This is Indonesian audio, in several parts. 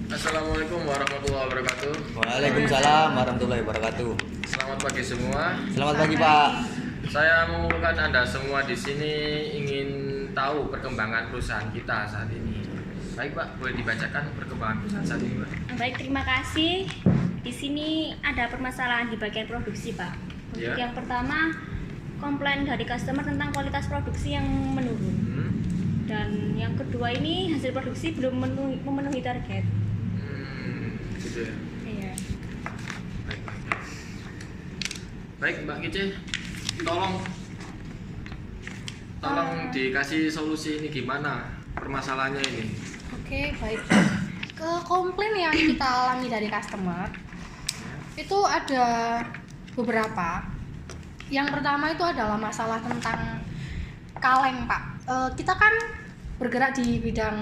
Assalamualaikum warahmatullahi wabarakatuh. Waalaikumsalam warahmatullahi wabarakatuh. Selamat pagi semua. Selamat pagi Pak. Saya mengumpulkan Anda semua di sini ingin tahu perkembangan perusahaan kita saat ini. Baik Pak, boleh dibacakan perkembangan perusahaan saat ini Pak? Baik, terima kasih. Di sini ada permasalahan di bagian produksi, Pak. Untuk Ya. yang pertama, komplain dari customer tentang kualitas produksi yang menurun. Dan yang kedua ini hasil produksi belum memenuhi target. Gitu ya. Iya. Baik, baik. Baik Mbak Kice, tolong dikasih solusi ini gimana permasalahannya ini. Oke, baik. Ke komplain yang kita alami dari customer itu ada beberapa. Yang pertama itu adalah masalah tentang kaleng, Pak. Kita kan bergerak di bidang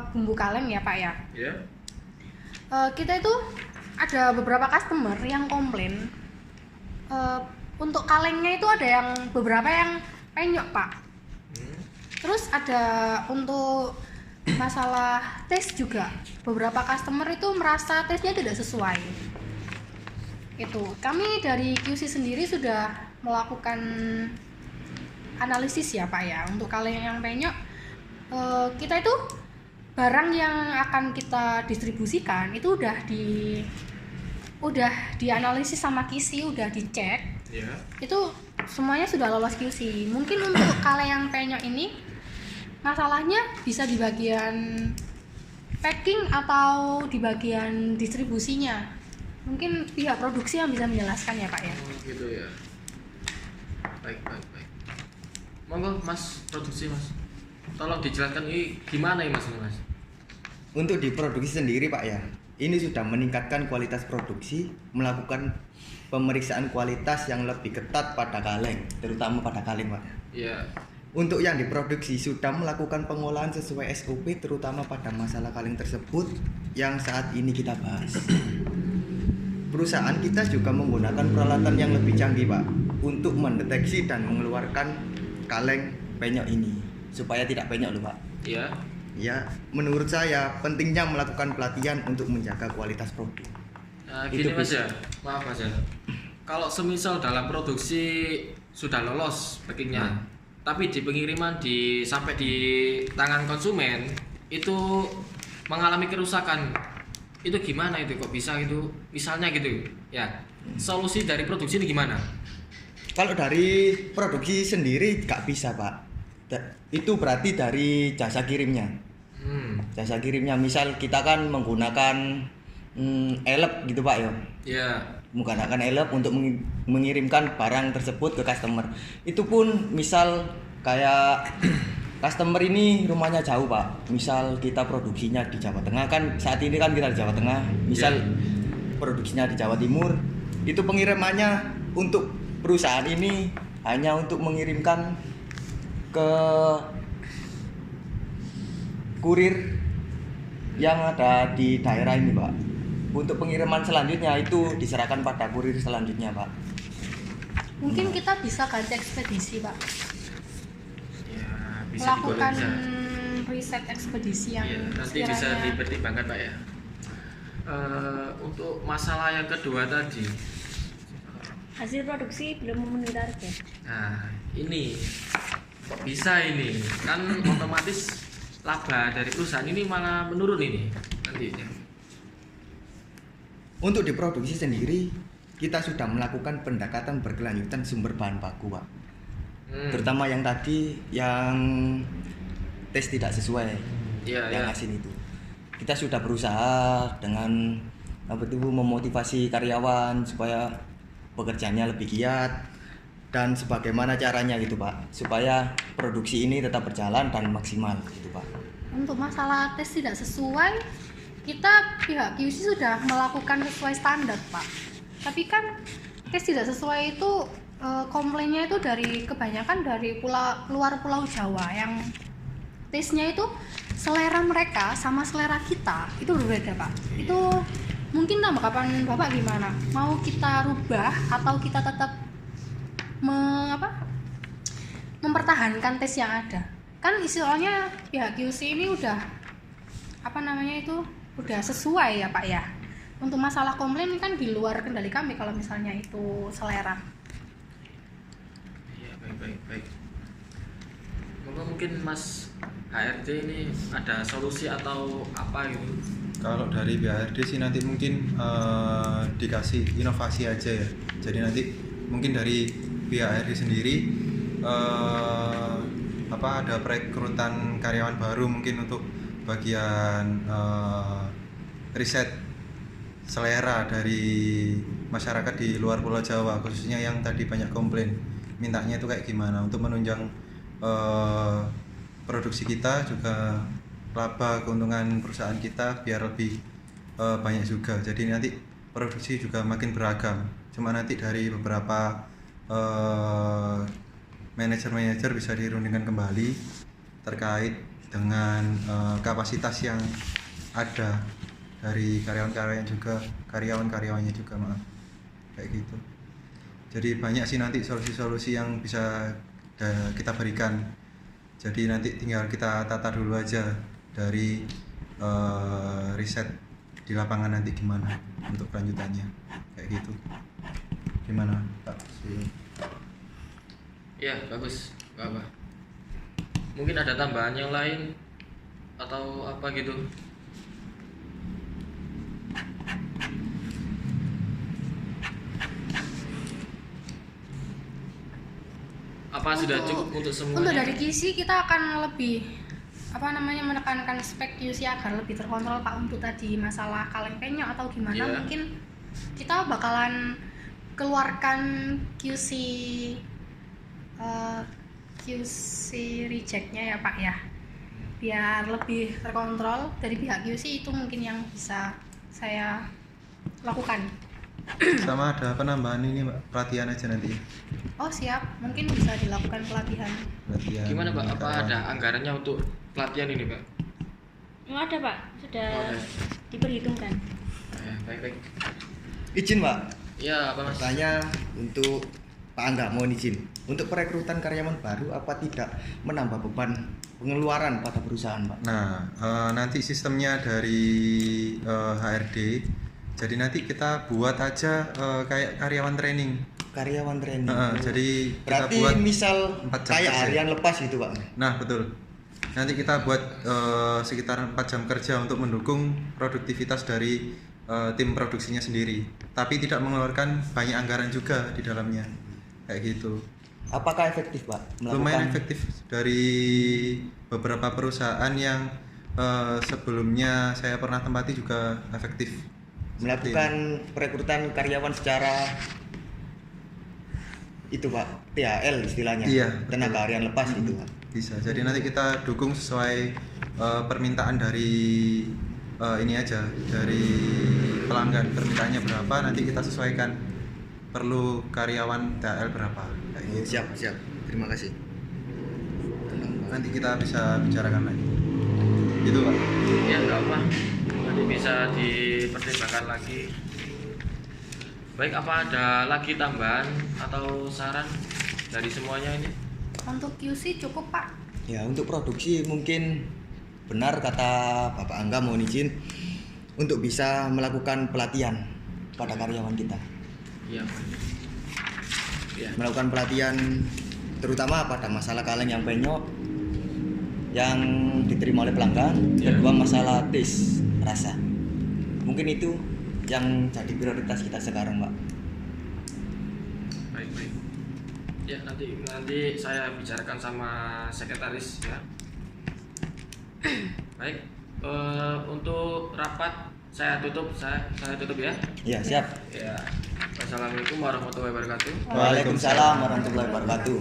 bumbu kaleng ya, Pak ya. Ya. Kita itu ada beberapa customer yang komplain untuk kalengnya itu ada yang beberapa yang penyok, Pak. Terus ada untuk masalah tes juga, beberapa customer itu merasa tesnya tidak sesuai. Itu kami dari QC sendiri sudah melakukan analisis ya Pak ya, untuk kaleng yang penyok kita itu barang yang akan kita distribusikan itu udah dianalisis sama QC, udah dicek. Ya. Itu semuanya sudah lolos QC. Mungkin untuk kaleng yang penyok ini masalahnya bisa di bagian packing atau di bagian distribusinya. Mungkin pihak produksi yang bisa menjelaskan ya Pak ya. Gitu ya. Baik. Monggo Mas produksi Mas. Tolong dijelaskan ini gimana ya Mas ini Mas? Untuk diproduksi sendiri Pak ya, ini sudah meningkatkan kualitas produksi, melakukan pemeriksaan kualitas yang lebih ketat pada kaleng, terutama pada kaleng Pak. Iya. Untuk yang diproduksi sudah melakukan pengolahan sesuai SOP, terutama pada masalah kaleng tersebut yang saat ini kita bahas. Perusahaan kita juga menggunakan peralatan yang lebih canggih Pak, untuk mendeteksi dan mengeluarkan kaleng penyok ini supaya tidak penyok loh Pak. Iya. Ya, menurut saya pentingnya melakukan pelatihan untuk menjaga kualitas produk. Nah, gini Mas ya, maaf Mas ya. Kalau semisal dalam produksi sudah lolos packingnya, tapi di pengiriman sampai di tangan konsumen itu mengalami kerusakan, itu gimana itu kok bisa gitu? Misalnya gitu, ya. Solusi dari produksi ini gimana? Kalau dari produksi sendiri nggak bisa Pak. Itu berarti dari jasa kirimnya. Jasa kirimnya, misal kita kan menggunakan elep gitu Pak ya. Iya. Menggunakan elep untuk mengirimkan barang tersebut ke customer. Itu pun misal kayak customer ini rumahnya jauh Pak. Misal kita produksinya di Jawa Tengah, kan saat ini kan kita di Jawa Tengah. Misal produksinya di Jawa Timur, itu pengirimannya untuk perusahaan ini hanya untuk mengirimkan ke kurir yang ada di daerah ini Pak. Untuk pengiriman selanjutnya itu diserahkan pada kurir selanjutnya Pak. Mungkin kita bisa ganti ekspedisi Pak, Ya, bisa melakukan digoreng. riset ekspedisi yang Ya, nanti bisa sekiranya dipertimbangkan Pak ya. Untuk masalah yang kedua tadi, Hasil produksi belum memenuhi target. nah ini kok bisa ini? Kan otomatis laba dari perusahaan ini malah menurun ini nantinya. Untuk diproduksi sendiri kita sudah melakukan pendekatan berkelanjutan sumber bahan baku Pak. Terutama yang tadi yang tes tidak sesuai, yang asin itu. Kita sudah berusaha dengan memotivasi karyawan supaya pekerjaannya lebih giat dan sebagaimana caranya gitu Pak, supaya produksi ini tetap berjalan dan maksimal gitu Pak. untuk masalah tes tidak sesuai, kita pihak QC sudah melakukan sesuai standar Pak, tapi kan tes tidak sesuai itu komplainnya itu dari kebanyakan dari luar Pulau Jawa yang tesnya itu selera mereka sama selera kita itu berbeda Pak. Itu mungkin tanggapan Bapak gimana? Mau kita rubah atau kita tetap mempertahankan tes yang ada? Kan istilahnya pihak QC ini udah udah sesuai ya Pak ya. Untuk masalah komplain kan di luar kendali kami kalau misalnya itu selera. Iya, baik. Mungkin Mas HRD ini ada solusi atau apa gitu? Kalau dari BHRD sih nanti mungkin dikasih inovasi aja ya. Jadi nanti mungkin dari BHRD sendiri ada perekrutan karyawan baru mungkin untuk bagian riset selera dari masyarakat di luar Pulau Jawa, khususnya yang tadi banyak komplain. Mintanya itu kayak gimana untuk menunjang produksi kita, juga laba keuntungan perusahaan kita biar lebih banyak juga. Jadi nanti produksi juga makin beragam. Cuma nanti dari beberapa manajer bisa dirundingkan kembali terkait dengan kapasitas yang ada dari karyawannya juga maaf kayak gitu. Jadi banyak sih nanti solusi-solusi yang bisa kita berikan. Jadi nanti tinggal kita tata dulu aja dari riset di lapangan nanti gimana untuk kelanjutannya kayak gitu. Gimana Pak? Ya bagus, gak apa. Mungkin ada tambahan yang lain atau apa gitu? Apa sudah cukup untuk semuanya? Untuk dari QC kita akan lebih menekankan spek QC agar lebih terkontrol Pak. Untuk tadi masalah kaleng penyok atau gimana, mungkin kita bakalan keluarkan QC rejectnya ya Pak ya, biar lebih terkontrol dari pihak QC. Itu mungkin yang bisa saya lakukan. Sama ada penambahan ini Mbak, pelatihan aja nanti. Oh siap, mungkin bisa dilakukan pelatihan. Gimana Pak? Apa ada anggarannya untuk pelatihan ini Pak? Ada Pak, sudah diperhitungkan. Baik. Izin Pak. Ya Pak Mas. Tanya untuk Pak Angga, mohon izin. Untuk perekrutan karyawan baru apa tidak menambah beban pengeluaran pada perusahaan Pak? Nah, nanti sistemnya dari HRD. Jadi nanti kita buat aja kayak karyawan training. Jadi berarti kita buat misal 4 jam kayak kerja. harian lepas gitu Pak? Nah betul. Nanti kita buat sekitar 4 jam kerja untuk mendukung produktivitas dari tim produksinya sendiri. Tapi tidak mengeluarkan banyak anggaran juga di dalamnya. Kayak gitu. Apakah efektif Pak? Lumayan efektif dari beberapa perusahaan yang sebelumnya saya pernah tempati juga efektif. Melakukan perekrutan karyawan secara itu Pak, THL istilahnya. Iya, tenaga harian lepas gitu Pak. Bisa. Jadi nanti kita dukung sesuai permintaan dari ini aja, dari pelanggan. Permintaannya berapa, nanti kita sesuaikan. Perlu karyawan THL berapa. Kayak gitu. Siap. Terima kasih. Nanti kita bisa bicarakan lagi. Gitu Pak. Ya enggak apa. Nanti bisa dipertimbangkan lagi. Baik, apa ada lagi tambahan atau saran dari semuanya ini? Untuk QC cukup Pak. Ya, untuk produksi mungkin benar kata Bapak Angga, mohon izin untuk bisa melakukan pelatihan pada karyawan kita. Iya. Melakukan pelatihan terutama pada masalah kaleng yang penyok yang diterima oleh pelanggan, kedua masalah tes rasa. Mungkin itu yang jadi prioritas kita sekarang, Pak. Baik. Ya, nanti saya bicarakan sama sekretaris ya. Baik. Untuk rapat saya tutup ya. Ya, siap. Ya. Wassalamualaikum warahmatullahi wabarakatuh. Waalaikumsalam warahmatullahi wabarakatuh.